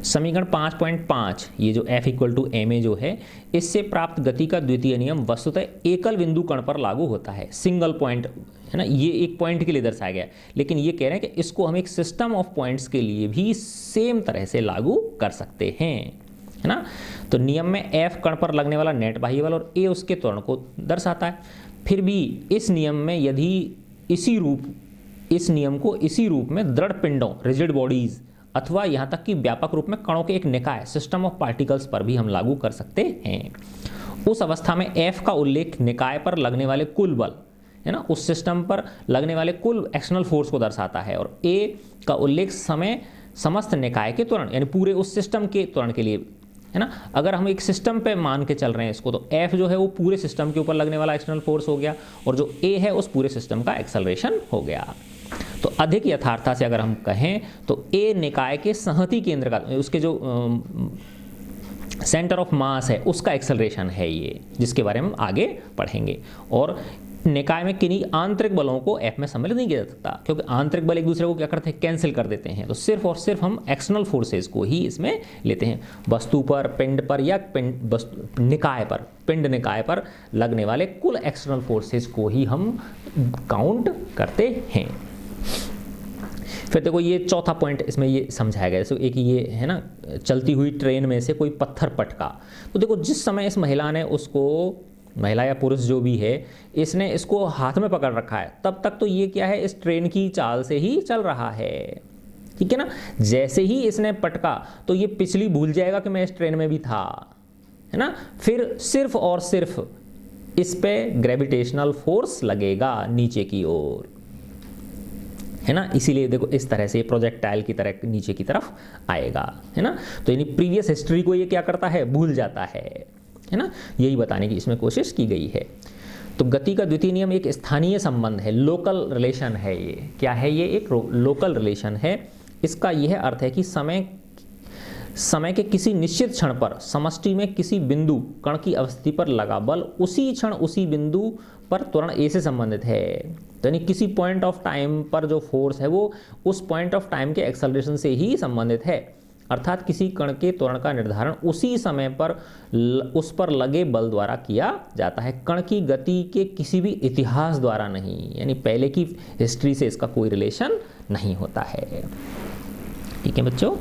समीकरण 5.5, ये जो F = ma जो है, इससे प्राप्त गति का द्वितीय नियम वस्तुतः एकल बिंदु कण पर लागू होता है, सिंगल पॉइंट, है ना। ये एक पॉइंट के लिए दर्शाया गया है, लेकिन ये कह रहे हैं कि इसको हम एक सिस्टम ऑफ पॉइंट्स के लिए भी सेम तरह से लागू कर सकते हैं, है ना। तो नियम में F कण पर लगने वाला नेट बाह्य बल और A उसके त्वरण को दर्शाता है। फिर भी इस नियम में यदि इस नियम को इसी रूप में दृढ़ पिंडों, रिजिड बॉडीज, अथवा यहाँ तक कि व्यापक रूप में कणों के एक निकाय, सिस्टम ऑफ पार्टिकल्स पर भी हम लागू कर सकते हैं। उस अवस्था में F का उल्लेख निकाय पर लगने वाले कुल बल, है ना, उस सिस्टम पर लगने वाले कुल एक्सटर्नल फोर्स को दर्शाता है, और A का उल्लेख समय समस्त निकाय के त्वरण, यानी पूरे उस सिस्टम के त्वरण के लिए, है ना। अगर हम एक सिस्टम पे मान के चल रहे हैं इसको, तो F जो है वो पूरे सिस्टम के ऊपर लगने वाला एक्सटर्नल फोर्स हो गया, और जो A है उस पूरे सिस्टम का एक्सेलरेशन हो गया। तो अधिक यथार्थता से अगर हम कहें तो A निकाय के संहति केंद्र का, उसके जो सेंटर ऑफ मास है उसका एक्सेलरेशन है ये, जिसके बारे में हम आगे पढ़ेंगे। और निकाय में किन्हीं आंतरिक बलों को F में सम्मिलित नहीं किया जा सकता, क्योंकि आंतरिक बल एक दूसरे को क्या करते हैं, कैंसिल कर देते हैं। तो सिर्फ और सिर्फ हम एक्सटर्नल फोर्सेस को ही इसमें लेते हैं, वस्तु पर, पिंड पर, या निकाय पर, पिंड निकाय पर लगने वाले कुल एक्सटर्नल फोर्सेस को ही हम काउंट करते हैं। फिर देखो ये चौथा पॉइंट इसमें ये समझाया गया, जैसे एक ये है ना, चलती हुई ट्रेन में से कोई पत्थर पटका, तो देखो जिस समय इस महिला ने उसको, महिला या पुरुष जो भी है, इसने इसको हाथ में पकड़ रखा है, तब तक तो ये क्या है, इस ट्रेन की चाल से ही चल रहा है, ठीक है ना। जैसे ही इसने पटका तो ये पिछली भूल जाएगा कि मैं इस ट्रेन में भी था, है ना। फिर सिर्फ और सिर्फ इस पे ग्रेविटेशनल फोर्स लगेगा नीचे की ओर, है ना। इसीलिए देखो इस तरह से प्रोजेक्टाइल की तरह नीचे की तरफ आएगा, है ना। तो यानी प्रीवियस हिस्ट्री को ये क्या करता है, भूल जाता है ना। यही बताने की इसमें कोशिश की गई है। तो गति का द्वितीय नियम एक स्थानीय संबंध है, लोकल रिलेशन है। ये क्या है, ये एक लोकल रिलेशन है। इसका यह अर्थ है कि समय के किसी निश्चित क्षण पर समष्टि में किसी बिंदु कण की अवस्थिति पर लगा बल उसी क्षण उसी बिंदु पर त्वरण A से संबंधित है। तो यानी किसी पॉइंट ऑफ टाइम पर जो फोर्स है वो उस पॉइंट ऑफ टाइम के एक्सेलरेशन से ही संबंधित है, अर्थात किसी कण के त्वरण का निर्धारण उसी समय पर उस पर लगे बल द्वारा किया जाता है, कण की गति के किसी भी इतिहास द्वारा नहीं, यानी पहले की हिस्ट्री से इसका कोई रिलेशन नहीं होता है। ठीक है बच्चों,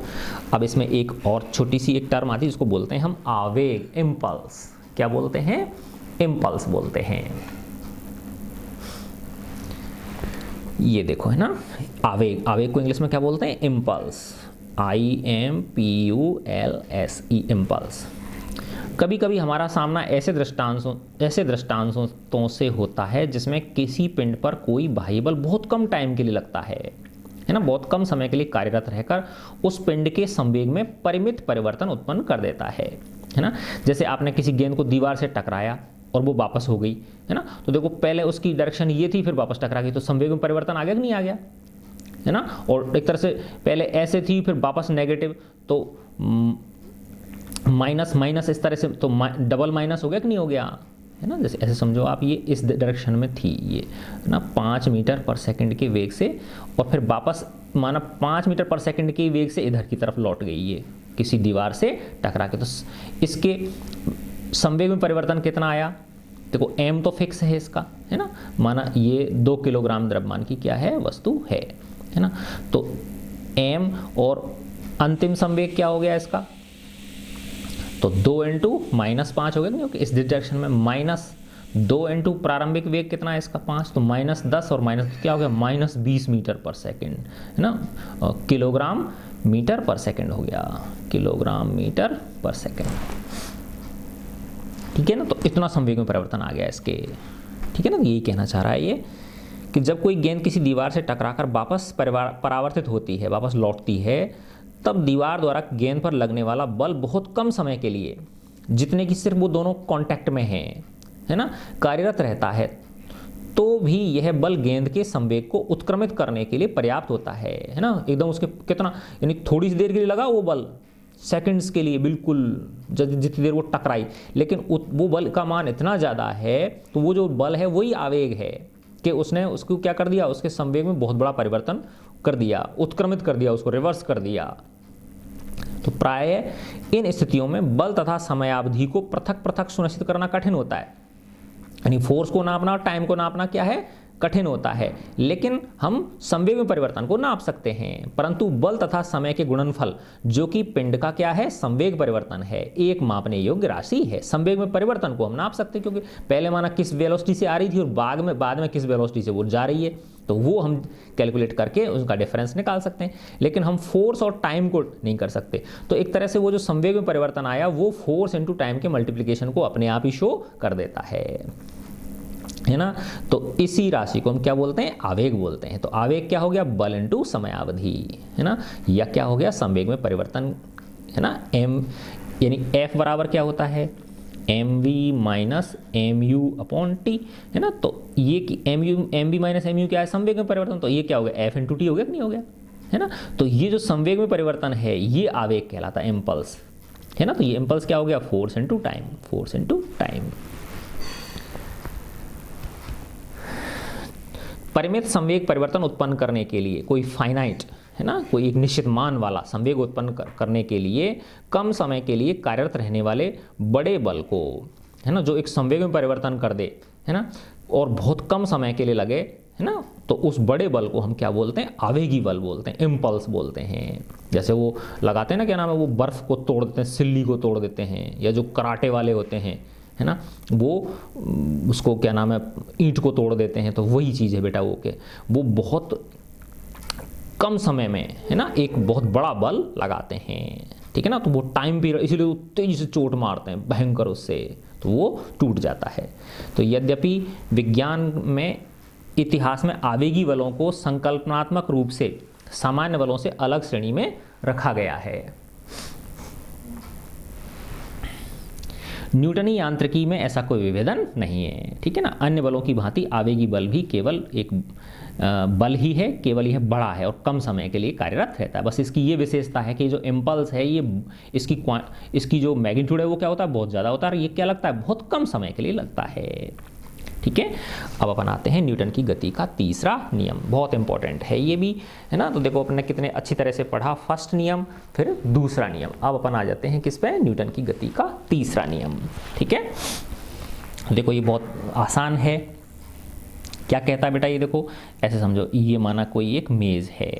अब इसमें एक और छोटी सी एक टर्म आती है जिसको बोलते हैं हम आवेग, इम्पल्स। क्या बोलते हैं, इम्पल्स बोलते हैं। ये देखो है ना, आवेग, आवेग को इंग्लिश में क्या बोलते हैं, इम्पल्स, IMPULSE, इम्पल्स। कभी कभी हमारा सामना ऐसे दृष्टांतों से होता है जिसमें किसी पिंड पर कोई बाह्य बल बहुत कम टाइम के लिए लगता है ना, बहुत कम समय के लिए कार्यरत रहकर उस पिंड के संवेग में परिमित परिवर्तन उत्पन्न कर देता है ना। जैसे आपने किसी गेंद को दीवार से टकराया और वो वापस हो गई, है ना। तो देखो पहले उसकी डायरेक्शन ये थी, फिर वापस टकरा गई, तो संवेग में परिवर्तन आ गया कि नहीं आ गया, है ना। और एक तरह से पहले ऐसे थी फिर वापस नेगेटिव, तो माइनस माइनस इस तरह से, तो डबल माइनस हो गया कि नहीं हो गया, है ना। जैसे ऐसे समझो आप, ये इस डायरेक्शन में थी ये, है ना, 5 मीटर पर सेकंड के वेग से, और फिर वापस माना 5 मीटर पर सेकंड के वेग से इधर की तरफ लौट गई ये किसी दीवार से टकरा के। तो इसके संवेग में परिवर्तन कितना आया, देखो m तो फिक्स है इसका, है ना, माना ये 2 किलोग्राम द्रव्यमान की क्या है, वस्तु है ना। तो m और अंतिम संवेग क्या हो गया इसका, तो 2 इंटू -5 हो गया, क्योंकि इस डायरेक्शन में -2 इंटू प्रारंभिक वेग कितना है इसका, 5, तो -10 और माइनस क्या हो गया, -20 मीटर पर सेकंड, है ना, किलोग्राम मीटर पर सेकंड हो गया, किलोग्राम मीटर पर सेकंड। ठीक है ना, तो इतना संवेग में परिवर्तन आ गया इसके। ठीक है ना, यही कहना चाह रहा है ये कि जब कोई गेंद किसी दीवार से टकराकर वापस परावर्तित होती है, वापस लौटती है, तब दीवार द्वारा गेंद पर लगने वाला बल बहुत कम समय के लिए, जितने की सिर्फ वो दोनों कांटेक्ट में हैं, है ना, कार्यरत रहता है। तो भी यह बल गेंद के संवेग को उत्क्रमित करने के लिए पर्याप्त होता है ना। एकदम उसके कितना, यानी थोड़ी सी देर के लिए लगा वो बल, सेकंड्स के लिए बिल्कुल, जितनी देर वो टकराई, लेकिन वो बल का मान इतना ज़्यादा है, तो वो जो बल है वही आवेग है कि उसने उसको क्या कर दिया, उसके संवेग में बहुत बड़ा परिवर्तन कर दिया, उत्क्रमित कर दिया, उसको रिवर्स कर दिया। तो प्रायः इन स्थितियों में बल तथा समयावधि को पृथक पृथक सुनिश्चित करना कठिन होता है। यानी फोर्स को नापना और टाइम को नापना क्या है, कठिन होता है, लेकिन हम संवेग में परिवर्तन को नाप सकते हैं। परंतु बल तथा समय के गुणनफल, जो कि पिंड का क्या है, संवेग परिवर्तन है, एक मापने योग्य राशि है। संवेग में परिवर्तन को हम नाप सकते हैं, क्योंकि पहले माना किस वेलोसिटी से आ रही थी और बाद में किस वेलोसिटी से वो जा रही है, तो वो हम कैलकुलेट करके उसका डिफरेंस निकाल सकते हैं। लेकिन हम फोर्स और टाइम को नहीं कर सकते। तो एक तरह से वो जो संवेग में परिवर्तन आया वो फोर्स इंटू टाइम के मल्टीप्लिकेशन को अपने आप ही शो कर देता है ना। तो इसी राशि को हम क्या बोलते हैं, आवेग बोलते हैं। तो आवेग क्या हो गया, बल इंटू समयावधि, है ना, या क्या हो गया, संवेग में परिवर्तन, है ना। एम यानी एफ बराबर क्या होता है, M V minus M U upon T, है ना। तो ये कि M V minus M U क्या है, संवेग में परिवर्तन, तो ये क्या हो गया, एफ इंटू टी हो गया कि नहीं हो गया, है ना। तो ये जो संवेग में परिवर्तन है ये आवेग कहलाता है, इम्पल्स, है ना। तो ये इम्पल्स क्या हो गया, force into time, force into time. परिमित संवेग परिवर्तन उत्पन्न करने के लिए कोई फाइनाइट, है ना, कोई एक निश्चित मान वाला संवेग उत्पन्न करने के लिए कम समय के लिए कार्यरत रहने वाले बड़े बल को, है ना, जो एक संवेग में परिवर्तन कर दे, है ना, और बहुत कम समय के लिए लगे, है ना, तो उस बड़े बल को हम क्या बोलते हैं, आवेगी बल बोलते हैं, इम्पल्स बोलते हैं। जैसे वो लगाते हैं ना, क्या नाम है, वो बर्फ को तोड़ देते हैं, सिल्ली को तोड़ देते हैं, या जो कराटे वाले होते हैं, है ना, वो उसको क्या नाम है, ईंट को तोड़ देते हैं। तो वही चीज़ है बेटा, वो बहुत कम समय में, है ना, एक बहुत बड़ा बल लगाते हैं, ठीक है ना। तो वो टाइम पीरियड, इसीलिए वो तेजी से चोट मारते हैं भयंकर, उससे तो वो टूट जाता है। तो यद्यपि विज्ञान में, इतिहास में आवेगी बलों को संकल्पनात्मक रूप से सामान्य बलों से अलग श्रेणी में रखा गया है। न्यूटनी यांत्रिकी में ऐसा कोई विभेदन नहीं है, ठीक है ना। अन्य बलों की भांति आवेगी बल भी केवल एक बल ही है, केवल यह बड़ा है और कम समय के लिए कार्यरत रहता है। बस इसकी ये विशेषता है कि जो इम्पल्स है ये इसकी जो मैग्नीट्यूड है वो क्या होता है, बहुत ज़्यादा होता है, और ये क्या लगता है, बहुत कम समय के लिए लगता है, ठीक है। अब अपन आते हैं न्यूटन की गति का तीसरा नियम, बहुत इंपॉर्टेंट है ये भी, है ना। तो देखो अपने कितने अच्छी तरह से पढ़ा, फर्स्ट नियम फिर दूसरा नियम, अब अपन आ जाते हैं किस पे, न्यूटन की गति का तीसरा नियम, ठीक है। देखो ये बहुत आसान है, क्या कहता है बेटा, ये देखो ऐसे समझो, ये माना कोई एक मेज़ है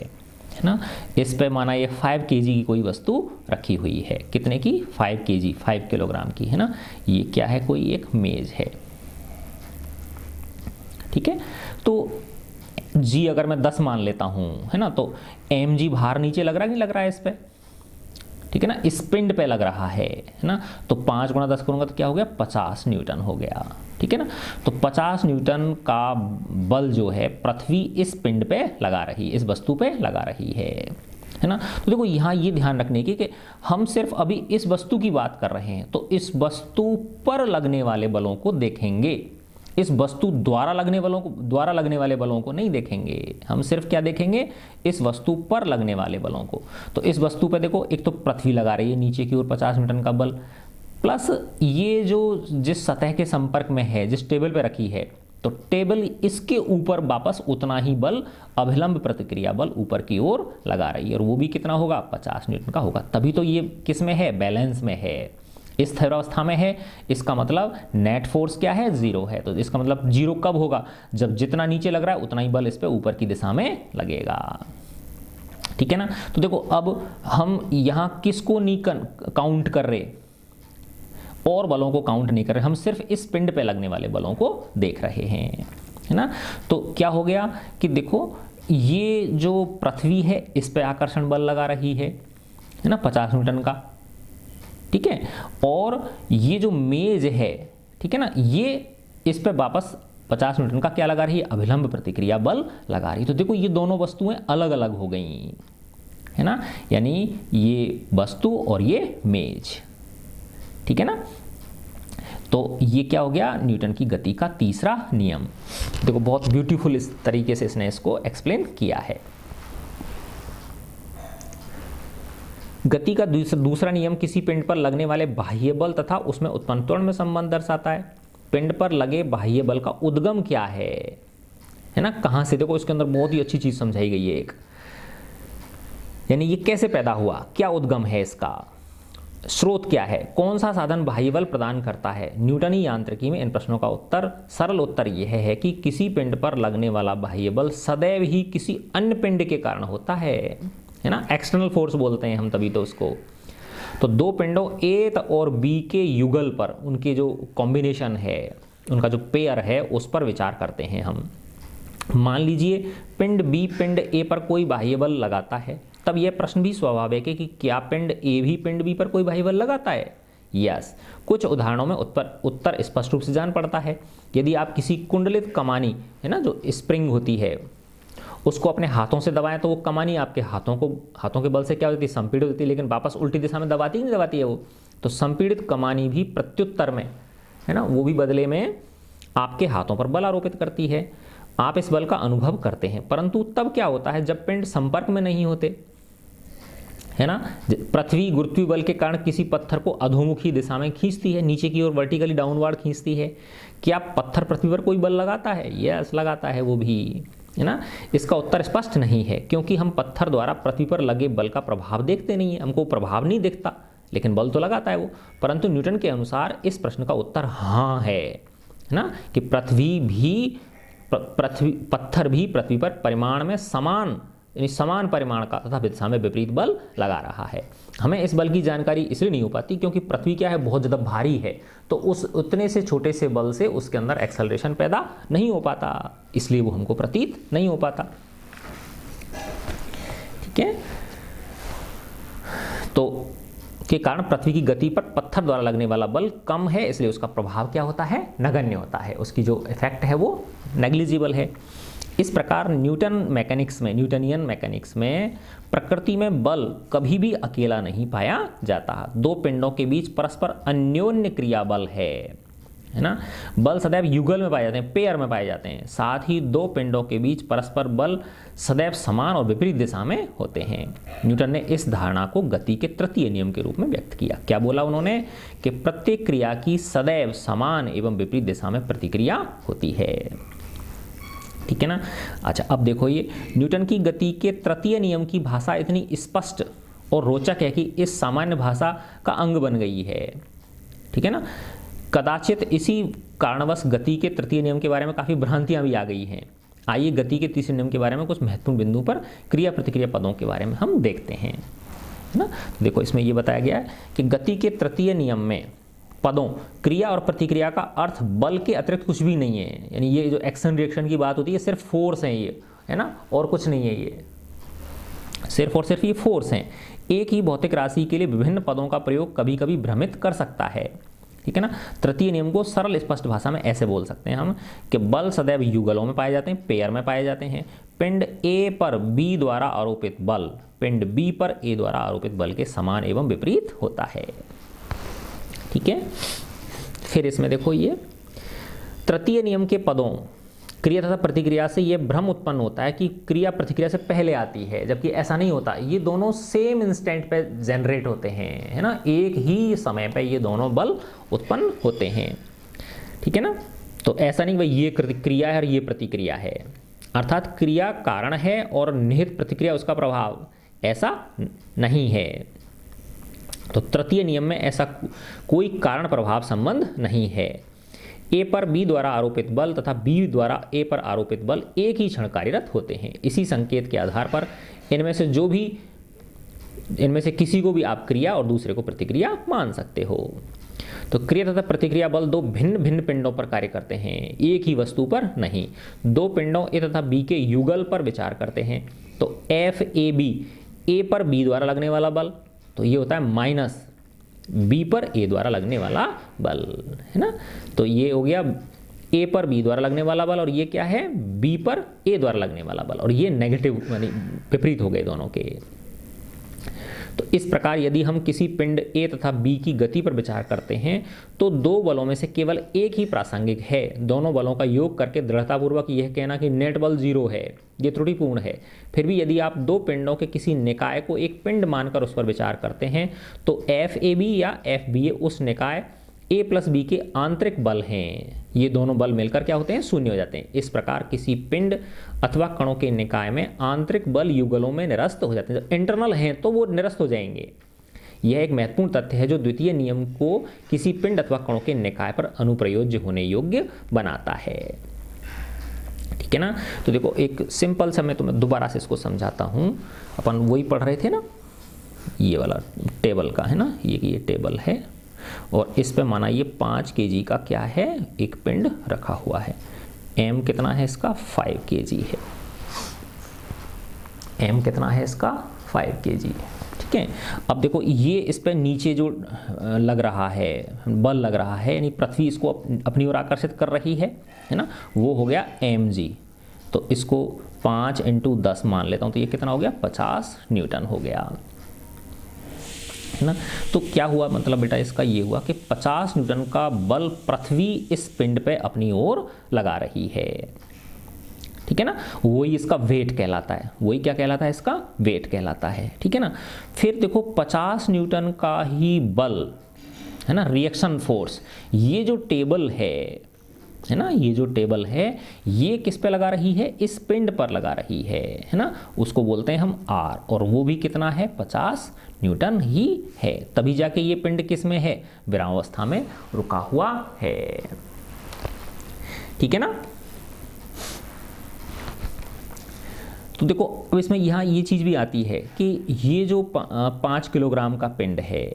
ना, इस पे माना ये 5 kg की कोई वस्तु रखी हुई है, कितने की, 5 kg, 5 किलोग्राम की, है ना। ये क्या है, कोई एक मेज़ है, ठीक है। तो जी अगर मैं 10 मान लेता हूँ, है ना, तो एम जी भार नीचे लग रहा है, नहीं लग रहा है इस पे, ठीक है ना, इस पिंड पे लग रहा है ना। तो 5 गुणा 10 करूँगा तो क्या हो गया, 50 न्यूटन हो गया, ठीक है ना। तो 50 न्यूटन का बल जो है पृथ्वी इस पिंड पे लगा रही, इस वस्तु पे लगा रही है ना। तो देखो यहाँ ये ध्यान रखने की कि हम सिर्फ अभी इस वस्तु की बात कर रहे हैं, तो इस वस्तु पर लगने वाले बलों को देखेंगे, इस वस्तु द्वारा लगने वाले बलों को नहीं देखेंगे। हम सिर्फ क्या देखेंगे, इस वस्तु पर लगने वाले बलों को। तो इस वस्तु पर देखो, एक तो पृथ्वी लगा रही है नीचे की ओर 50 न्यूटन का बल, प्लस ये जो जिस सतह के संपर्क में है, जिस टेबल पे रखी है, तो टेबल इसके ऊपर वापस उतना ही बल, अभिलंब प्रतिक्रिया बल ऊपर की ओर लगा रही है, और वो भी कितना होगा, 50 न्यूटन का होगा। तभी तो ये किस में है, बैलेंस में है, स्थिर अवस्था में है। इसका मतलब नेट फोर्स क्या है, 0 है। तो इसका मतलब 0 कब होगा, जब जितना नीचे लग रहा है उतना ही बल इस पे ऊपर की दिशा में लगेगा, ठीक है ना। तो देखो अब हम यहाँ किसको नहीं काउंट कर रहे, और बलों को काउंट नहीं कर रहे, हम सिर्फ इस पिंड पे लगने वाले बलों को देख रहे हैं, है ना। तो क्या हो गया कि देखो ये जो पृथ्वी है इस पे आकर्षण बल लगा रही है ना, 50 न्यूटन का, ठीक है। और ये जो मेज है, ठीक है ना, ये इस पे वापस 50 न्यूटन का क्या लगा रही है, अभिलंब प्रतिक्रिया बल लगा रही है। तो देखो ये दोनों वस्तुएं अलग अलग हो गई, है ना, यानी ये वस्तु और ये मेज, ठीक है ना। तो ये क्या हो गया, न्यूटन की गति का तीसरा नियम। देखो बहुत ब्यूटीफुल इस तरीके से इसने इसको एक्सप्लेन किया है। गति का दूसरा नियम किसी पिंड पर लगने वाले बाह्य बल तथा उसमें उत्पन्न त्वरण में संबंध दर्शाता है। पिंड पर लगे बाह्य बल का उद्गम क्या है ना, कहां से, देखो इसके अंदर बहुत ही अच्छी चीज समझाई गई है एक, यानी ये कैसे पैदा हुआ, क्या उद्गम है इसका, स्रोत क्या है, कौन सा साधन बाह्य बल प्रदान करता है। न्यूटनी यांत्रिकी में इन प्रश्नों का उत्तर, सरल उत्तर यह है कि किसी पिंड पर लगने वाला बाह्य बल सदैव ही किसी अन्य पिंड के कारण होता है ना, एक्सटर्नल फोर्स बोलते हैं हम तभी तो उसको। तो दो पिंडों ए और बी के युगल पर, उनके जो कॉम्बिनेशन है, उनका जो पेयर है, उस पर विचार करते हैं हम। मान लीजिए पिंड बी पिंड ए पर कोई बाह्य बल लगाता है, तब यह प्रश्न भी स्वाभाविक है कि क्या पिंड ए भी पिंड बी पर कोई बाह्य बल लगाता है। यस, कुछ उदाहरणों में उत्तर स्पष्ट रूप से जान पड़ता है। यदि आप किसी कुंडलित कमानी है ना, जो स्प्रिंग होती है, उसको अपने हाथों से दबाएं तो वो कमानी आपके हाथों के बल से क्या होती है, संपीड़ित होती है, लेकिन वापस उल्टी दिशा में दबाती नहीं दबाती है वो। तो संपीड़ित कमानी भी प्रत्युत्तर में है ना, वो भी बदले में आपके हाथों पर बल आरोपित करती है। आप इस बल का अनुभव करते हैं, परंतु तब क्या होता है जब पिंड संपर्क में नहीं होते, है ना। पृथ्वी गुरुत्वीय बल के कारण किसी पत्थर को अधोमुखी दिशा में खींचती है, नीचे की ओर वर्टिकली डाउनवर्ड खींचती है। क्या पत्थर पृथ्वी पर कोई बल लगाता है? यस, लगाता है वो भी, है ना। इसका उत्तर स्पष्ट नहीं है, क्योंकि हम पत्थर द्वारा पृथ्वी पर लगे बल का प्रभाव देखते नहीं है, हमको प्रभाव नहीं दिखता, लेकिन बल तो लगाता है वो। परंतु न्यूटन के अनुसार इस प्रश्न का उत्तर हाँ है ना, कि पत्थर भी पृथ्वी पर परिमाण में समान परिमाण का तथा दिशा में विपरीत बल लगा रहा है। हमें इस बल की जानकारी इसलिए नहीं हो पाती क्योंकि पृथ्वी क्या है, बहुत ज़्यादा भारी है, तो उस उतने से छोटे से बल से उसके अंदर एक्सेलरेशन पैदा नहीं हो पाता, इसलिए वो हमको प्रतीत नहीं हो पाता। ठीक है, तो के कारण पृथ्वी की गति पर पत्थर द्वारा लगने वाला बल कम है, इसलिए उसका प्रभाव क्या होता है, नगण्य होता है, उसकी जो इफेक्ट है वो नेग्लिजिबल है। इस प्रकार न्यूटनियन मैकेनिक्स में प्रकृति में बल कभी भी अकेला नहीं पाया जाता। दो पिंडों के बीच परस्पर अन्योन्य क्रिया बल है ना। बल सदैव युगल में पाए जाते हैं, पेयर में पाए जाते हैं। साथ ही दो पिंडों के बीच परस्पर बल सदैव समान और विपरीत दिशा में होते हैं। न्यूटन ने इस धारणा को गति के तृतीय नियम के रूप में व्यक्त किया। क्या बोला उन्होंने, कि प्रत्येक क्रिया की सदैव समान एवं विपरीत दिशा में प्रतिक्रिया होती है। ठीक है ना। अच्छा, अब देखो ये न्यूटन की गति के तृतीय नियम की भाषा इतनी स्पष्ट और रोचक है कि इस सामान्य भाषा का अंग बन गई है। ठीक है ना। कदाचित इसी कारणवश गति के तृतीय नियम के बारे में काफ़ी भ्रांतियां भी आ गई हैं। आइए गति के तीसरे नियम के बारे में कुछ महत्वपूर्ण बिंदु पर क्रिया प्रतिक्रिया पदों के बारे में हम देखते हैं, है ना। देखो इसमें ये बताया गया है कि गति के तृतीय नियम में पदों क्रिया और प्रतिक्रिया का अर्थ बल के अतिरिक्त कुछ भी नहीं है। यानी ये जो एक्शन रिएक्शन की बात होती है, सिर्फ फोर्स है ये, है ना, और कुछ नहीं है, ये सिर्फ और सिर्फ ये फोर्स हैं। एक ही भौतिक राशि के लिए विभिन्न पदों का प्रयोग कभी कभी भ्रमित कर सकता है। ठीक है ना। तृतीय नियम को सरल स्पष्ट भाषा में ऐसे बोल सकते हैं हम कि बल सदैव युगलों में पाए जाते हैं, पेयर में पाए जाते हैं। पिंड ए पर बी द्वारा आरोपित बल पिंड बी पर ए द्वारा आरोपित बल के समान एवं विपरीत होता है। ठीक है। फिर इसमें देखो ये तृतीय नियम के पदों क्रिया तथा प्रतिक्रिया से ये भ्रम उत्पन्न होता है कि क्रिया प्रतिक्रिया से पहले आती है, जबकि ऐसा नहीं होता। ये दोनों सेम इंस्टेंट पे जनरेट होते हैं, है ना, एक ही समय पे ये दोनों बल उत्पन्न होते हैं। ठीक है ना। तो ऐसा नहीं भाई ये क्रिया है और ये प्रतिक्रिया है, अर्थात क्रिया कारण है और निहित प्रतिक्रिया उसका प्रभाव, ऐसा नहीं है। तो तृतीय नियम में ऐसा कोई कारण प्रभाव संबंध नहीं है। ए पर बी द्वारा आरोपित बल तथा बी द्वारा ए पर आरोपित बल एक ही क्षण कार्यरत होते हैं। इसी संकेत के आधार पर इनमें से किसी को भी आप क्रिया और दूसरे को प्रतिक्रिया मान सकते हो। तो क्रिया तथा प्रतिक्रिया बल दो भिन्न भिन्न पिंडों पर कार्य करते हैं, एक ही वस्तु पर नहीं। दो पिंडों ए तथा बी के युगल पर विचार करते हैं। तो एफ ए बी, ए पर बी द्वारा लगने वाला बल, तो ये होता है माइनस बी पर ए द्वारा लगने वाला बल, है ना। तो ये हो गया ए पर बी द्वारा लगने वाला बल, और ये क्या है, बी पर ए द्वारा लगने वाला बल, और ये नेगेटिव यानी विपरीत हो गए दोनों के। तो इस प्रकार यदि हम किसी पिंड A तथा B की गति पर विचार करते हैं तो दो बलों में से केवल एक ही प्रासंगिक है। दोनों बलों का योग करके दृढ़तापूर्वक यह कहना कि नेट बल 0 है, ये त्रुटिपूर्ण है। फिर भी यदि आप दो पिंडों के किसी निकाय को एक पिंड मानकर उस पर विचार करते हैं तो FAB या FBA उस निकाय A प्लस B के आंतरिक बल हैं। ये दोनों बल मिलकर क्या होते हैं, शून्य हो जाते हैं। इस प्रकार किसी पिंड अथवा कणों के निकाय में आंतरिक बल युगलों में निरस्त हो जाते हैं। जब इंटरनल हैं तो वो निरस्त हो जाएंगे। यह एक महत्वपूर्ण तथ्य है जो द्वितीय नियम को किसी पिंड अथवा कणों के निकाय पर अनुप्रयोज्य होने योग्य बनाता है। ठीक है ना। तो देखो एक सिंपल सा मैं तुम्हें दोबारा से इसको समझाता हूँ। अपन वही पढ़ रहे थे ना, ये वाला टेबल का है ना, ये टेबल है और इस पे माना ये 5 kg का क्या है, एक पिंड रखा हुआ है। m कितना है इसका, 5 kg है। m कितना है इसका, 5 kg। ठीक है। अब देखो ये इस पे नीचे जो लग रहा है, बल लग रहा है, यानी पृथ्वी इसको अपनी ओर आकर्षित कर रही है ना, वो हो गया mg। तो इसको 5 × 10 मान लेता हूँ तो ये कितना हो गया, 50 न्यूटन हो गया, है ना। तो क्या हुआ मतलब बेटा इसका ये हुआ कि 50 न्यूटन का बल पृथ्वी इस पिंड पे अपनी ओर लगा रही है। ठीक है ना, वही इसका वेट कहलाता है। वही क्या कहलाता है, इसका वेट कहलाता है। ठीक है ना। फिर देखो 50 न्यूटन का ही बल है ना, रिएक्शन फोर्स, ये जो टेबल है ना, ये जो टेबल है ये किस पे लगा रही है, इस पिंड पर लगा रही है ना। उसको बोलते हैं हम R, और वो भी कितना है, 50 न्यूटन ही है। तभी जाके ये पिंड किस में है, विरामावस्था में रुका हुआ है। ठीक है ना। तो देखो अब इसमें यहाँ ये चीज़ भी आती है कि ये जो 5 किलोग्राम का पिंड है,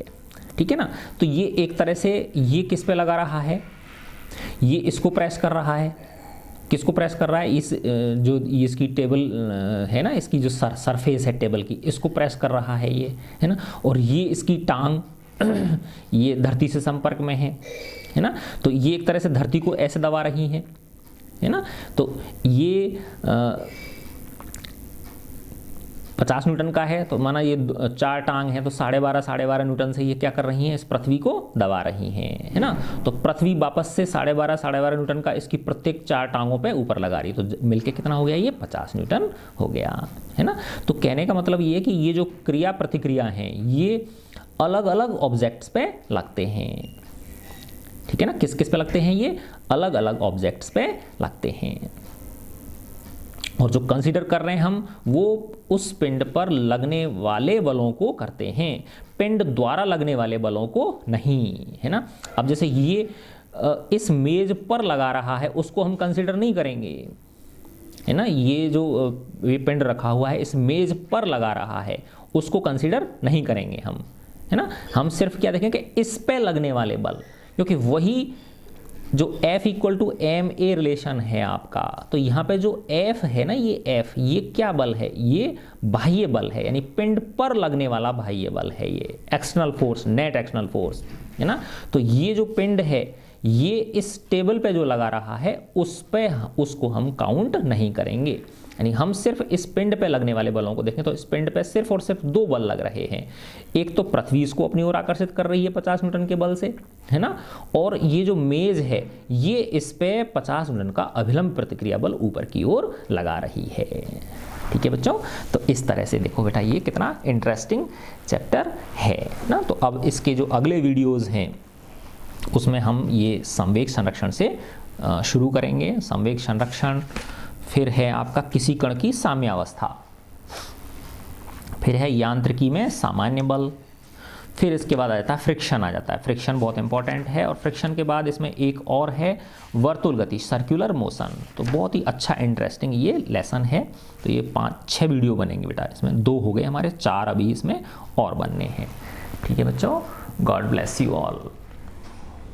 ठीक है ना, तो ये एक तरह से ये किस पे लगा रहा है, ये इसको प्रेस कर रहा है। किसको प्रेस कर रहा है, इस जो इसकी टेबल है ना, इसकी जो सरफेस है टेबल की, इसको प्रेस कर रहा है ये, है ना। और ये इसकी टांग ये धरती से संपर्क में है ना। तो ये एक तरह से धरती को ऐसे दबा रही है ना। तो ये 50 न्यूटन का है तो माना ये 4 टांग है तो 12.5 न्यूटन से ये क्या कर रही हैं, इस पृथ्वी को दबा रही हैं, है ना। तो पृथ्वी वापस से 12.5 न्यूटन का इसकी प्रत्येक 4 टांगों पे ऊपर लगा रही है। तो मिलके कितना हो गया, ये 50 न्यूटन हो गया, है ना। तो कहने का मतलब ये है कि ये जो क्रिया प्रतिक्रिया हैं ये अलग अलग ऑब्जेक्ट्स पे लगते हैं। ठीक है ना। किस किस पे लगते हैं, ये अलग अलग ऑब्जेक्ट्स पे लगते हैं। और जो कंसीडर कर रहे हैं हम वो उस पिंड पर लगने वाले बलों को करते हैं, पिंड द्वारा लगने वाले बलों को नहीं, है ना। अब जैसे ये इस मेज पर लगा रहा है उसको हम कंसीडर नहीं करेंगे, है ना। ये जो ये पिंड रखा हुआ है इस मेज पर लगा रहा है उसको कंसीडर नहीं करेंगे हम, है ना। हम सिर्फ क्या देखेंगे, इस पे लगने वाले बल, क्योंकि वही जो F = ma रिलेशन है आपका। तो यहाँ पे जो F है ना, ये F ये क्या बल है, ये बाह्य बल है, यानी पिंड पर लगने वाला बाह्य बल है, ये external force, net external force, है ना। तो ये जो पिंड है ये इस टेबल पे जो लगा रहा है उस पे उसको हम काउंट नहीं करेंगे, यानी हम सिर्फ इस पिंड पे लगने वाले बलों को देखें तो इस पिंड पे सिर्फ और सिर्फ 2 बल लग रहे हैं। एक तो पृथ्वी इसको अपनी ओर आकर्षित कर रही है 50 न्यूटन के बल से, है ना। और ये जो मेज है ये इस पे 50 न्यूटन का अभिलंब प्रतिक्रिया बल ऊपर की ओर लगा रही है। ठीक है बच्चों। तो इस तरह से देखो बेटा ये कितना इंटरेस्टिंग चैप्टर है ना। तो अब इसके जो अगले वीडियोज़ हैं उसमें हम ये संवेग संरक्षण से शुरू करेंगे। संवेग संरक्षण, फिर है आपका किसी कण की साम्यावस्था, फिर है यांत्रिकी में सामान्य बल, फिर इसके बाद आ जाता है फ्रिक्शन आ जाता है। फ्रिक्शन बहुत इंपॉर्टेंट है। और फ्रिक्शन के बाद इसमें एक और है वर्तुल गति, सर्कुलर मोशन। तो बहुत ही अच्छा इंटरेस्टिंग ये लेसन है। तो ये 5-6 वीडियो बनेंगे बेटा, इसमें 2 हो गए हमारे, 4 अभी इसमें और बनने हैं। ठीक है बच्चों, गॉड ब्लेस यू ऑल।